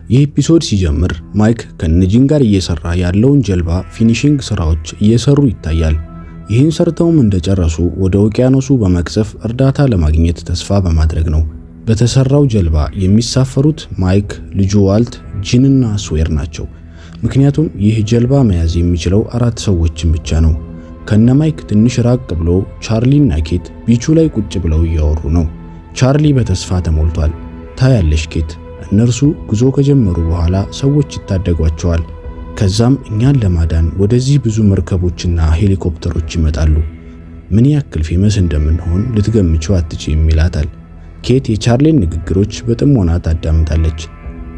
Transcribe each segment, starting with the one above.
ይህ ኤፒሶድ ሲጀምር ማይክ ከነጂን ጋር እየሰራ ያለውን ጀልባ ፊኒሺንግ ስራዎች እየሰሩ ይታያል። ይህን ሰርተውም እንደጨረሱ ወደ ውቅያኖሱ በመቅዘፍ እርዳታ ለማግኘት ተስፋ በማድረግ ነው። በተሰራው ጀልባ የሚሳፈሩት ማይክ፣ ልጁ ዋልት፣ ጂንና ስዌር ናቸው። ምክንያቱም ይህ ጀልባ መያዝ የሚችለው 4 ሰዎችን ብቻ ነው። ከነ ማይክ ትንሽ ራቅ ብሎ ቻርሊ እና ኬት ቢቹ ላይ ቁጭ ብለው እያወሩ ነው። ቻርሊ በተስፋ ተሞልቷል። ታያለሽ ኬት፣ እነርሱ ጉዞ ከጀመሩ በኋላ ሰዎች ይታደጓቸዋል። ከዛም እኛን ለማዳን ወደዚህ ብዙ መርከቦችና ሄሊኮፕተሮች ይመጣሉ። ምን ያክል ፌመስ እንደምንሆን ልትገምቹ አትችይም ይላታል። ኬት የቻርሊን ንግግሮች በጥሞና ታዳምጣለች።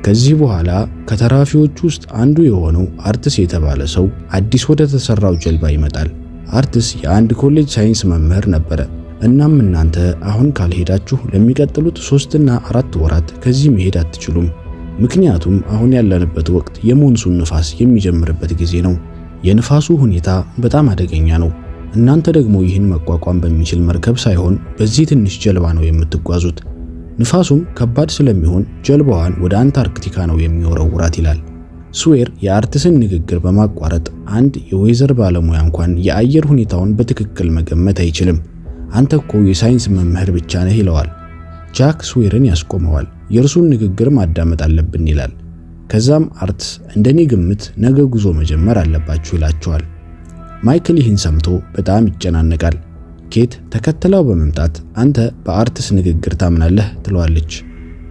ከዚህ በኋላ ከተራፊዎች ውስጥ አንዱ የሆነው አርትስ የተባለ ሰው አዲስ ወደ ተሰራው ጀልባ ይመጣል። አርትስ የአንድ ኮሌጅ ሳይንስ መምህር ነበረ። እናም እናንተ አሁን ካልሄዳችሁ ለሚቀጥሉት 3 እና 4 ወራት ከዚህ መሄድ አትችሉም። ምክንያቱም አሁን ያለንበት ወቅት የሞንሱን ንፋስ የሚጀምርበት ጊዜ ነው። የንፋሱ ሁኔታ በጣም አደገኛ ነው። እናንተ ደግሞ ይህን መቋቋም በሚችል መርከብ ሳይሆን በዚህ ትንሽ ጀልባ ነው የምትጓዙት። ንፋሱም ከባድ ስለሚሆን ጀልባዋን ወደ አንታርክቲካ ነው የሚወረውራት ይላል። ስዌር የአርትስን ንግግር በማቋረጥ አንድ የዌዘር ባለሙያ እንኳን የአየር ሁኔታውን በትክክል መገመት አይችልም፣ አንተ እኮ የሳይንስ መምህር ብቻ ነህ ይለዋል። ጃክ ስዌርን ያስቆመዋል። የእርሱን ንግግር ማዳመጥ አለብን ይላል። ከዛም አርትስ እንደኔ ግምት ነገ ጉዞ መጀመር አለባችሁ ይላቸዋል። ማይክል ይህን ሰምቶ በጣም ይጨናነቃል። ኬት ተከትለው በመምጣት አንተ በአርትስ ንግግር ታምናለህ ትለዋለች።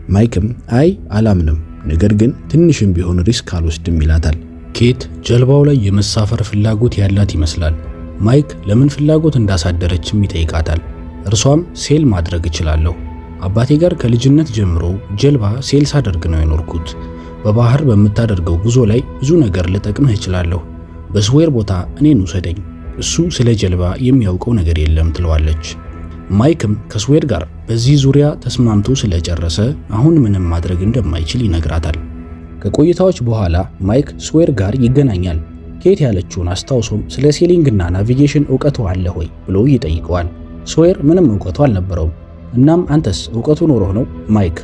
ማይክም አይ አላምንም፣ ነገር ግን ትንሽም ቢሆን ሪስክ አልወስድም ይላታል። ኬት ጀልባው ላይ የመሳፈር ፍላጎት ያላት ይመስላል። ማይክ ለምን ፍላጎት እንዳሳደረችም ይጠይቃታል። እርሷም ሴል ማድረግ እችላለሁ፣ አባቴ ጋር ከልጅነት ጀምሮ ጀልባ ሴል ሳደርግ ነው የኖርኩት። በባህር በምታደርገው ጉዞ ላይ ብዙ ነገር ልጠቅምህ እችላለሁ። በስዌር ቦታ እኔን ውሰደኝ፣ እሱ ስለ ጀልባ የሚያውቀው ነገር የለም ትለዋለች። ማይክም ከስዌር ጋር በዚህ ዙሪያ ተስማምቶ ስለጨረሰ አሁን ምንም ማድረግ እንደማይችል ይነግራታል። ከቆይታዎች በኋላ ማይክ ስዌር ጋር ይገናኛል። ኬት ያለችውን አስታውሶም ስለ ሴሊንግና ናቪጌሽን ዕውቀቱ አለ ሆይ ብሎ ይጠይቀዋል። ስዌር ምንም ዕውቀቱ አልነበረውም። እናም አንተስ ዕውቀቱ ኖሮህ ነው ማይክ?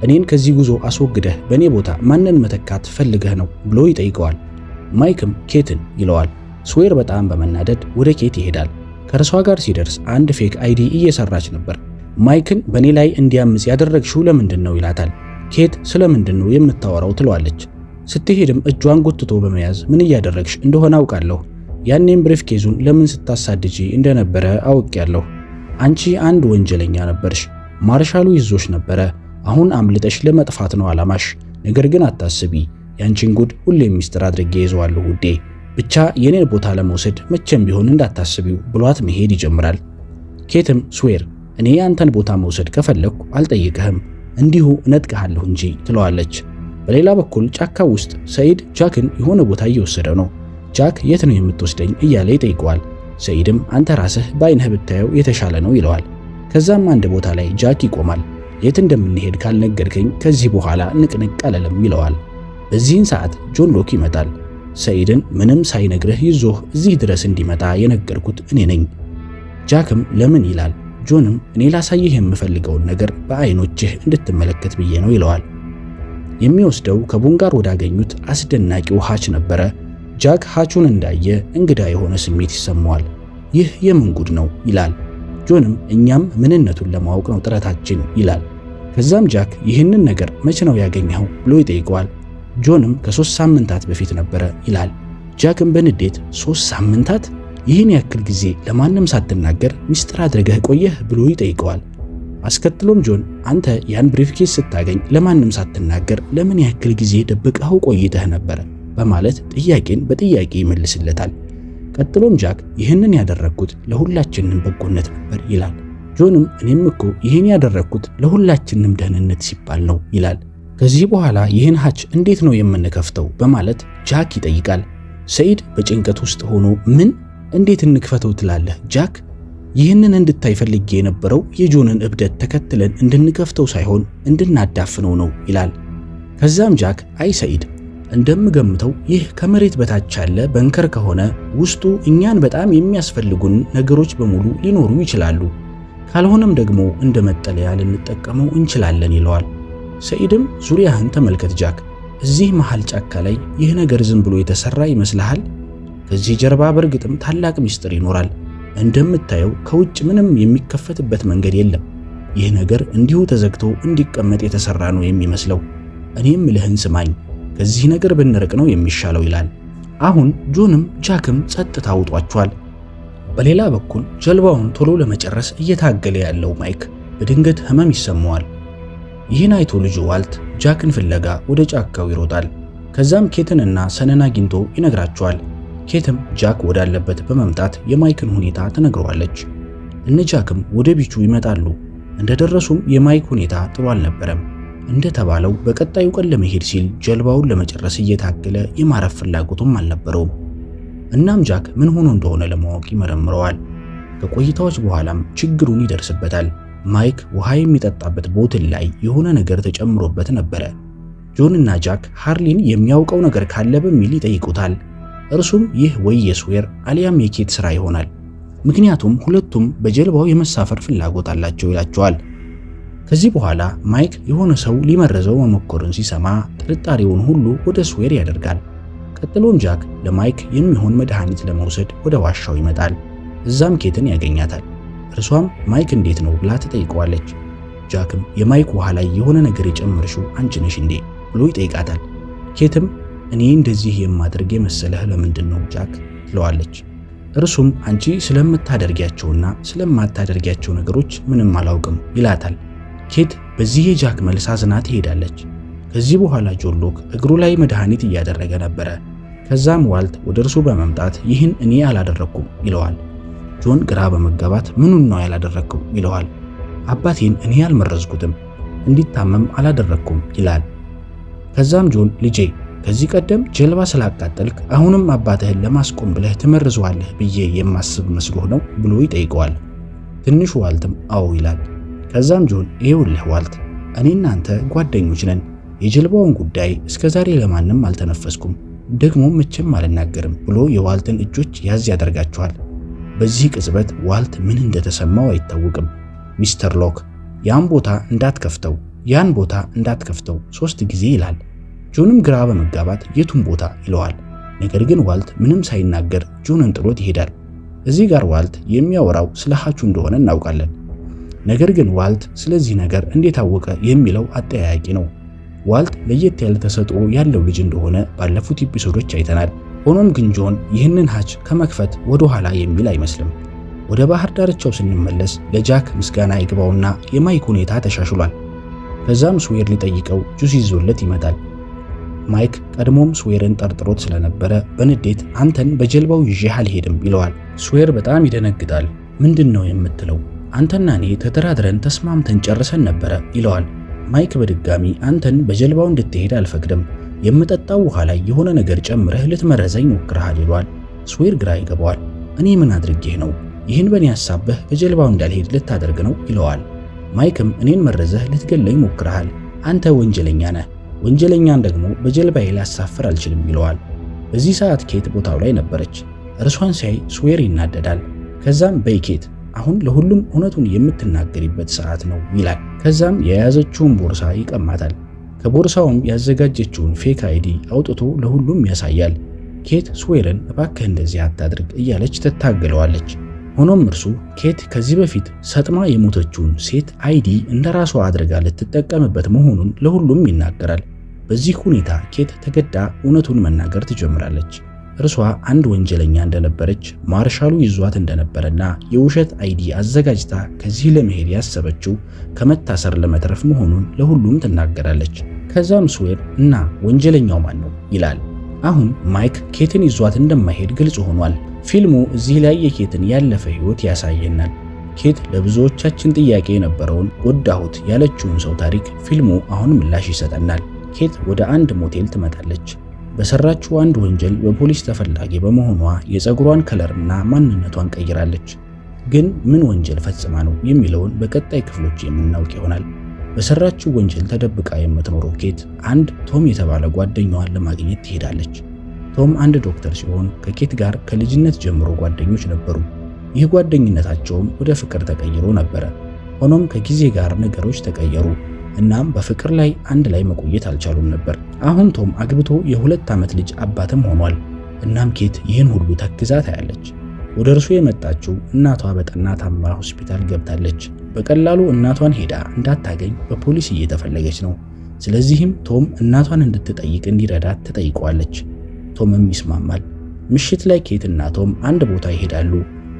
እኔን ከዚህ ጉዞ አስወግደህ በእኔ ቦታ ማንን መተካት ፈልገህ ነው ብሎ ይጠይቀዋል። ማይክም ኬትን ይለዋል። ስዌር በጣም በመናደድ ወደ ኬት ይሄዳል። ከእርሷ ጋር ሲደርስ አንድ ፌክ አይዲ እየሰራች ነበር። ማይክን በእኔ ላይ እንዲያምጽ ያደረግሽው ለምንድን ነው ይላታል። ኬት ስለምንድን ነው የምታወራው ትለዋለች። ስትሄድም እጇን ጎትቶ በመያዝ ምን እያደረግሽ እንደሆነ አውቃለሁ፣ ያኔም ብሪፍ ኬዙን ለምን ስታሳድጂ እንደነበረ አውቄያለሁ። አንቺ አንድ ወንጀለኛ ነበርሽ፣ ማርሻሉ ይዞሽ ነበረ። አሁን አምልጠሽ ለመጥፋት ነው ዓላማሽ። ነገር ግን አታስቢ፣ ያንቺን ጉድ ሁሌም ሚስጥር አድርጌ ይዘዋለሁ ውዴ። ብቻ የኔን ቦታ ለመውሰድ መቼም ቢሆን እንዳታስቢው ብሏት መሄድ ይጀምራል። ኬትም ስዌር እኔ ያንተን ቦታ መውሰድ ከፈለኩ አልጠይቅህም፣ እንዲሁ እነጥቀሃለሁ እንጂ ትለዋለች። በሌላ በኩል ጫካ ውስጥ ሰይድ ጃክን የሆነ ቦታ እየወሰደው ነው። ጃክ የት ነው የምትወስደኝ እያለ ይጠይቀዋል። ሰይድም አንተ ራስህ በአይንህ ብታየው የተሻለ ነው ይለዋል። ከዛም አንድ ቦታ ላይ ጃክ ይቆማል። የት እንደምንሄድ ካልነገርከኝ ከዚህ በኋላ ንቅንቅ አለለም ይለዋል። በዚህን ሰዓት ጆን ሎክ ይመጣል። ሰይድን ምንም ሳይነግርህ ይዞህ እዚህ ድረስ እንዲመጣ የነገርኩት እኔ ነኝ። ጃክም ለምን ይላል። ጆንም እኔ ላሳይህ የምፈልገውን ነገር በአይኖችህ እንድትመለከት ብዬ ነው ይለዋል። የሚወስደው ከቡን ጋር ወዳገኙት አስደናቂው ሃች ነበረ። ጃክ ሃቹን እንዳየ እንግዳ የሆነ ስሜት ይሰማዋል። ይህ የምን ጉድ ነው ይላል። ጆንም እኛም ምንነቱን ለማወቅ ነው ጥረታችን ይላል። ከዛም ጃክ ይህንን ነገር መቼ ነው ያገኘኸው ብሎ ይጠይቀዋል። ጆንም ከ3 ሳምንታት በፊት ነበረ ይላል። ጃክም በንዴት 3 ሳምንታት? ይህን ያክል ጊዜ ለማንም ሳትናገር ሚስጥር አድርገህ ቆየህ ብሎ ይጠይቀዋል። አስከትሎም ጆን አንተ ያን ብሪፍኬስ ስታገኝ ለማንም ሳትናገር ለምን ያክል ጊዜ ደብቀኸው ቆይተህ ነበረ በማለት ጥያቄን በጥያቄ ይመልስለታል። ቀጥሎም ጃክ ይህንን ያደረግኩት ለሁላችንም በጎነት ነበር ይላል። ጆንም እኔም እኮ ይህን ያደረግኩት ለሁላችንም ደህንነት ሲባል ነው ይላል። ከዚህ በኋላ ይህን ሃች እንዴት ነው የምንከፍተው በማለት ጃክ ይጠይቃል። ሰይድ በጭንቀት ውስጥ ሆኖ ምን እንዴት እንክፈተው ትላለህ ጃክ? ይህንን እንድታይ ፈልጌ የነበረው የጆንን እብደት ተከትለን እንድንከፍተው ሳይሆን እንድናዳፍነው ነው ይላል። ከዛም ጃክ አይ ሰይድ እንደምገምተው ይህ ከመሬት በታች ያለ በንከር ከሆነ ውስጡ እኛን በጣም የሚያስፈልጉን ነገሮች በሙሉ ሊኖሩ ይችላሉ፣ ካልሆነም ደግሞ እንደ መጠለያ ልንጠቀመው እንችላለን ይለዋል። ሰይድም ዙሪያህን ተመልከት ጃክ፣ እዚህ መሃል ጫካ ላይ ይህ ነገር ዝም ብሎ የተሰራ ይመስልሃል? ከዚህ ጀርባ በእርግጥም ታላቅ ምስጢር ይኖራል። እንደምታየው ከውጭ ምንም የሚከፈትበት መንገድ የለም። ይህ ነገር እንዲሁ ተዘግቶ እንዲቀመጥ የተሰራ ነው የሚመስለው። እኔም ልህን ስማኝ፣ ከዚህ ነገር ብንርቅ ነው የሚሻለው ይላል። አሁን ጆንም ጃክም ጸጥታ አውጧቸዋል። በሌላ በኩል ጀልባውን ቶሎ ለመጨረስ እየታገለ ያለው ማይክ በድንገት ህመም ይሰማዋል። ይህን አይቶ ልጁ ዋልት ጃክን ፍለጋ ወደ ጫካው ይሮጣል። ከዛም ኬትንና ሰነን አግኝቶ ይነግራቸዋል። ኬትም ጃክ ወዳለበት በመምጣት የማይክን ሁኔታ ትነግረዋለች። እነ ጃክም ወደ ቢቹ ይመጣሉ። እንደደረሱም የማይክ ሁኔታ ጥሩ አልነበረም። እንደተባለው በቀጣዩ ቀን ለመሄድ ሲል ጀልባውን ለመጨረስ እየታገለ የማረፍ ፍላጎቱም አልነበረውም። እናም ጃክ ምን ሆኖ እንደሆነ ለማወቅ ይመረምረዋል። ከቆይታዎች በኋላም ችግሩን ይደርስበታል። ማይክ ውሃ የሚጠጣበት ቦትል ላይ የሆነ ነገር ተጨምሮበት ነበረ። ጆን እና ጃክ ሃርሊን የሚያውቀው ነገር ካለ በሚል ይጠይቁታል። እርሱም ይህ ወይ የስዌር አሊያም የኬት ሥራ ይሆናል፣ ምክንያቱም ሁለቱም በጀልባው የመሳፈር ፍላጎት አላቸው ይላቸዋል። ከዚህ በኋላ ማይክ የሆነ ሰው ሊመረዘው መሞከሩን ሲሰማ ጥርጣሬውን ሁሉ ወደ ስዌር ያደርጋል። ቀጥሎም ጃክ ለማይክ የሚሆን መድኃኒት ለመውሰድ ወደ ዋሻው ይመጣል። እዛም ኬትን ያገኛታል። እርሷም ማይክ እንዴት ነው ብላ ትጠይቀዋለች። ጃክም የማይክ ውሃ ላይ የሆነ ነገር የጨመርሽው አንቺ ነሽ እንዴ ብሎ ይጠይቃታል። ኬትም እኔ እንደዚህ የማድረግ የመሰለህ ለምንድን ነው ጃክ ትለዋለች። እርሱም አንቺ ስለምታደርጊያቸውና ስለማታደርጊያቸው ነገሮች ምንም አላውቅም ይላታል። ኬት በዚህ የጃክ መልስ አዝና ትሄዳለች። ከዚህ በኋላ ጆን ሎክ እግሩ ላይ መድኃኒት እያደረገ ነበረ። ከዛም ዋልት ወደ እርሱ በመምጣት ይህን እኔ አላደረኩም ይለዋል። ጆን ግራ በመጋባት ምኑን ነው ያላደረከው ይለዋል። አባቴን እኔ አልመረዝኩትም፣ እንዲታመም አላደረኩም ይላል። ከዛም ጆን ልጄ ከዚህ ቀደም ጀልባ ስላቃጠልክ አሁንም አባትህን ለማስቆም ብለህ ትመርዘዋለህ ብዬ የማስብ መስሎህ ነው ብሎ ይጠይቀዋል። ትንሹ ዋልትም አዎ ይላል። ከዛም ጆን ይኸውልህ ዋልት፣ እኔ እናንተ ጓደኞች ነን። የጀልባውን ጉዳይ እስከዛሬ ለማንም አልተነፈስኩም፣ ደግሞ መቼም አልናገርም ብሎ የዋልትን እጆች ያዝ ያደርጋቸዋል። በዚህ ቅጽበት ዋልት ምን እንደተሰማው አይታወቅም። ሚስተር ሎክ ያን ቦታ እንዳትከፍተው 3 ጊዜ ይላል። ጆንም ግራ በመጋባት የቱን ቦታ ይለዋል። ነገር ግን ዋልት ምንም ሳይናገር ጆንን ጥሎት ይሄዳል። እዚህ ጋር ዋልት የሚያወራው ስለ ሃቹ እንደሆነ እናውቃለን። ነገር ግን ዋልት ስለዚህ ነገር እንዴት አወቀ የሚለው አጠያያቂ ነው። ዋልት ለየት ያለ ተሰጥኦ ያለው ልጅ እንደሆነ ባለፉት ኤፒሶዶች አይተናል። ሆኖም ግን ጆን ይህንን ሃች ከመክፈት ወደ ኋላ የሚል አይመስልም። ወደ ባህር ዳርቻው ስንመለስ ለጃክ ምስጋና ይግባውና የማይክ ሁኔታ ተሻሽሏል። ከዛም ስዌር ሊጠይቀው ጁስ ይዞለት ይመጣል። ማይክ ቀድሞም ስዌርን ጠርጥሮት ስለነበረ በንዴት አንተን በጀልባው ይዤህ አልሄድም ይለዋል። ስዌር በጣም ይደነግጣል። ምንድን ነው የምትለው? አንተና እኔ ተደራድረን ተስማምተን ጨርሰን ነበረ ይለዋል። ማይክ በድጋሚ አንተን በጀልባው እንድትሄድ አልፈቅድም፣ የምጠጣው ውሃ ላይ የሆነ ነገር ጨምረህ ልትመረዘኝ ሞክረሃል ይለዋል። ስዌር ግራ ይገባዋል። እኔ ምን አድርጌህ ነው? ይህን በእኔ ሐሳብህ በጀልባው እንዳልሄድ ልታደርግ ነው ይለዋል። ማይክም እኔን መረዘህ ልትገለኝ ሞክረሃል፣ አንተ ወንጀለኛ ነህ፣ ወንጀለኛን ደግሞ በጀልባዬ ላሳፍር አልችልም ይለዋል። በዚህ ሰዓት ኬት ቦታው ላይ ነበረች። እርሷን ሲያይ ስዌር ይናደዳል። ከዛም በይ ኬት አሁን ለሁሉም እውነቱን የምትናገሪበት ሰዓት ነው ይላል። ከዛም የያዘችውን ቦርሳ ይቀማታል። ከቦርሳውም ያዘጋጀችውን ፌክ አይዲ አውጥቶ ለሁሉም ያሳያል። ኬት ስዌርን እባክህ እንደዚህ አታድርግ እያለች ትታገለዋለች። ሆኖም እርሱ ኬት ከዚህ በፊት ሰጥማ የሞተችውን ሴት አይዲ እንደራሷ አድርጋ ልትጠቀምበት መሆኑን ለሁሉም ይናገራል። በዚህ ሁኔታ ኬት ተገዳ እውነቱን መናገር ትጀምራለች። እርሷ አንድ ወንጀለኛ እንደነበረች ማርሻሉ ይዟት እንደነበረና የውሸት አይዲ አዘጋጅታ ከዚህ ለመሄድ ያሰበችው ከመታሰር ለመትረፍ መሆኑን ለሁሉም ትናገራለች። ከዛም ስዌር እና ወንጀለኛው ማን ነው ይላል። አሁን ማይክ ኬትን ይዟት እንደማይሄድ ግልጽ ሆኗል። ፊልሙ እዚህ ላይ የኬትን ያለፈ ሕይወት ያሳየናል። ኬት ለብዙዎቻችን ጥያቄ የነበረውን ወዳሁት ያለችውን ሰው ታሪክ ፊልሙ አሁን ምላሽ ይሰጠናል። ኬት ወደ አንድ ሞቴል ትመጣለች። በሰራችው አንድ ወንጀል በፖሊስ ተፈላጊ በመሆኗ የፀጉሯን ከለርና ማንነቷን ቀይራለች። ግን ምን ወንጀል ፈጽማ ነው የሚለውን በቀጣይ ክፍሎች የምናውቅ ይሆናል። በሰራችው ወንጀል ተደብቃ የምትኖረው ኬት አንድ ቶም የተባለ ጓደኛዋን ለማግኘት ትሄዳለች። ቶም አንድ ዶክተር ሲሆን ከኬት ጋር ከልጅነት ጀምሮ ጓደኞች ነበሩ። ይህ ጓደኝነታቸውም ወደ ፍቅር ተቀይሮ ነበረ። ሆኖም ከጊዜ ጋር ነገሮች ተቀየሩ። እናም በፍቅር ላይ አንድ ላይ መቆየት አልቻሉም ነበር። አሁን ቶም አግብቶ የ2 ዓመት ልጅ አባትም ሆኗል። እናም ኬት ይህን ሁሉ ተክዛ ታያለች። ወደ እርሱ የመጣችው እናቷ በጠና ታማ ሆስፒታል ገብታለች። በቀላሉ እናቷን ሄዳ እንዳታገኝ በፖሊስ እየተፈለገች ነው። ስለዚህም ቶም እናቷን እንድትጠይቅ እንዲረዳት ትጠይቀዋለች። ቶምም ይስማማል። ምሽት ላይ ኬት እና ቶም አንድ ቦታ ይሄዳሉ።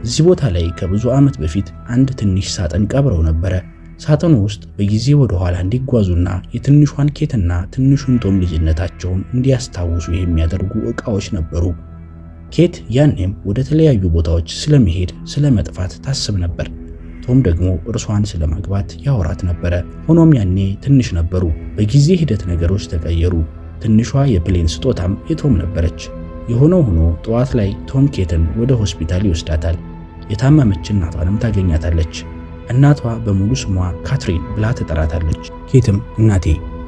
እዚህ ቦታ ላይ ከብዙ ዓመት በፊት አንድ ትንሽ ሳጥን ቀብረው ነበረ። ሳጥኑ ውስጥ በጊዜ ወደ ኋላ እንዲጓዙና የትንሿን ኬትና ትንሹን ቶም ልጅነታቸውን እንዲያስታውሱ የሚያደርጉ ዕቃዎች ነበሩ። ኬት ያኔም ወደ ተለያዩ ቦታዎች ስለመሄድ ስለመጥፋት ታስብ ነበር። ቶም ደግሞ እርሷን ስለማግባት ያወራት ነበረ። ሆኖም ያኔ ትንሽ ነበሩ። በጊዜ ሂደት ነገሮች ተቀየሩ። ትንሿ የፕሌን ስጦታም የቶም ነበረች። የሆነው ሆኖ ጠዋት ላይ ቶም ኬትን ወደ ሆስፒታል ይወስዳታል። የታመመች እናቷንም ታገኛታለች። እናቷ በሙሉ ስሟ ካትሪን ብላ ትጠራታለች። ኬትም እናቴ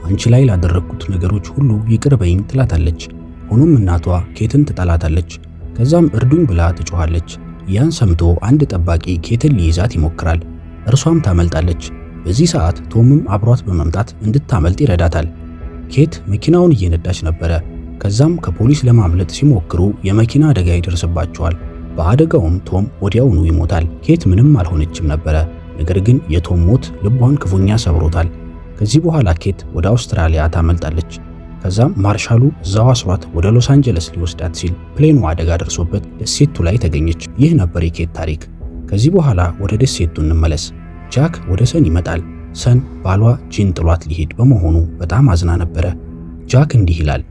አንቺ ላይ ላደረግኩት ነገሮች ሁሉ ይቅር በይኝ ትላታለች። ሆኖም እናቷ ኬትን ትጠላታለች። ከዛም እርዱኝ ብላ ትጮኻለች። ያን ሰምቶ አንድ ጠባቂ ኬትን ሊይዛት ይሞክራል። እርሷም ታመልጣለች። በዚህ ሰዓት ቶምም አብሯት በመምጣት እንድታመልጥ ይረዳታል። ኬት መኪናውን እየነዳች ነበረ። ከዛም ከፖሊስ ለማምለጥ ሲሞክሩ የመኪና አደጋ ይደርስባቸዋል። በአደጋውም ቶም ወዲያውኑ ይሞታል። ኬት ምንም አልሆነችም ነበረ። ነገር ግን የቶም ሞት ልቧን ክፉኛ ሰብሮታል። ከዚህ በኋላ ኬት ወደ አውስትራሊያ ታመልጣለች። ከዛም ማርሻሉ እዛው አስሯት ወደ ሎስ አንጀለስ ሊወስዳት ሲል ፕሌኑ አደጋ ደርሶበት ደሴቱ ላይ ተገኘች። ይህ ነበር የኬት ታሪክ። ከዚህ በኋላ ወደ ደሴቱ እንመለስ። ጃክ ወደ ሰን ይመጣል። ሰን ባሏ ጂን ጥሏት ሊሄድ በመሆኑ በጣም አዝና ነበረ። ጃክ እንዲህ ይላል፣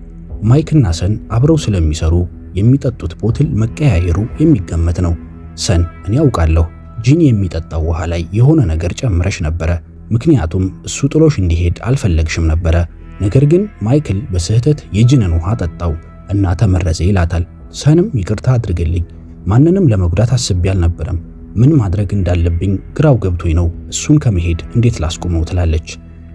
ማይክና ሰን አብረው ስለሚሰሩ የሚጠጡት ቦትል መቀያየሩ የሚገመት ነው። ሰን እኔ አውቃለሁ ጂን የሚጠጣው ውሃ ላይ የሆነ ነገር ጨምረሽ ነበረ፣ ምክንያቱም እሱ ጥሎሽ እንዲሄድ አልፈለግሽም ነበረ። ነገር ግን ማይክል በስህተት የጂንን ውሃ ጠጣው እና ተመረዘ ይላታል። ሰንም ይቅርታ አድርግልኝ፣ ማንንም ለመጉዳት አስቤ አልነበረም። ምን ማድረግ እንዳለብኝ ግራው ገብቶኝ ነው። እሱን ከመሄድ እንዴት ላስቆመው ትላለች።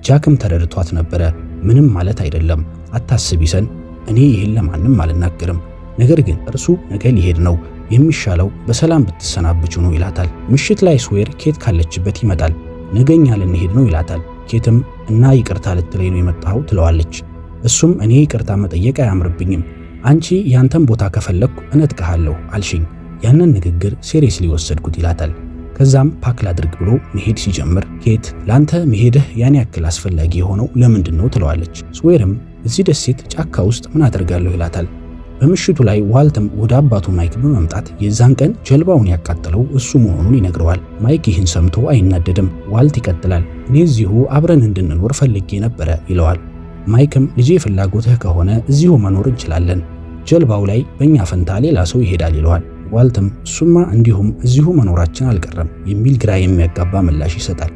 ጃክም ተረድቷት ነበረ። ምንም ማለት አይደለም፣ አታስቢ ሰን፣ እኔ ይህን ለማንም አልናገርም። ነገር ግን እርሱ ነገ ሊሄድ ነው፣ የሚሻለው በሰላም ብትሰናብቹ ነው ይላታል። ምሽት ላይ ስዌር ኬት ካለችበት ይመጣል። ነገኛ ልንሄድ ነው ይላታል። ኬትም እና ይቅርታ ልትለኝ ነው የመጣው ትለዋለች። እሱም እኔ ይቅርታ መጠየቅ አያምርብኝም፣ አንቺ ያንተን ቦታ ከፈለኩ እነጥቀሃለሁ አልሽኝ፣ ያንን ንግግር ሲሪየስሊ ወሰድኩት ይላታል። ከዛም ፓክ ላድርግ ብሎ መሄድ ሲጀምር ኬት ላንተ መሄድህ ያን ያክል አስፈላጊ የሆነው ለምንድን ነው ትለዋለች። ስዌርም እዚህ ደሴት ጫካ ውስጥ ምን አደርጋለሁ ይላታል። በምሽቱ ላይ ዋልትም ወደ አባቱ ማይክ በመምጣት የዛን ቀን ጀልባውን ያቃጠለው እሱ መሆኑን ይነግረዋል። ማይክ ይህን ሰምቶ አይናደድም። ዋልት ይቀጥላል፣ እኔ እዚሁ አብረን እንድንኖር ፈልጌ ነበረ ይለዋል። ማይክም ልጄ ፍላጎትህ ከሆነ እዚሁ መኖር እንችላለን፣ ጀልባው ላይ በእኛ ፈንታ ሌላ ሰው ይሄዳል ይለዋል። ዋልትም እሱማ እንዲሁም እዚሁ መኖራችን አልቀረም የሚል ግራ የሚያጋባ ምላሽ ይሰጣል።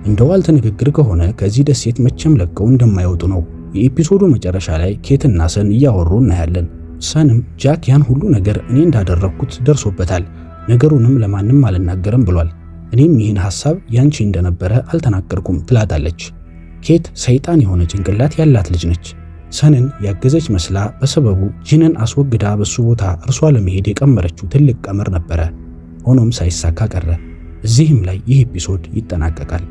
እንደ ዋልት ንግግር ከሆነ ከዚህ ደሴት መቼም ለቀው እንደማይወጡ ነው። የኤፒሶዱ መጨረሻ ላይ ኬትና ሰን እያወሩ እናያለን። ሰንም ጃክ ያን ሁሉ ነገር እኔ እንዳደረግኩት ደርሶበታል፣ ነገሩንም ለማንም አልናገርም ብሏል። እኔም ይህን ሐሳብ ያንቺ እንደነበረ አልተናገርኩም ትላታለች። ኬት ሰይጣን የሆነ ጭንቅላት ያላት ልጅ ነች። ሰንን ያገዘች መስላ በሰበቡ ጂንን አስወግዳ በሱ ቦታ እርሷ ለመሄድ የቀመረችው ትልቅ ቀመር ነበረ። ሆኖም ሳይሳካ ቀረ። እዚህም ላይ ይህ ኤፒሶድ ይጠናቀቃል።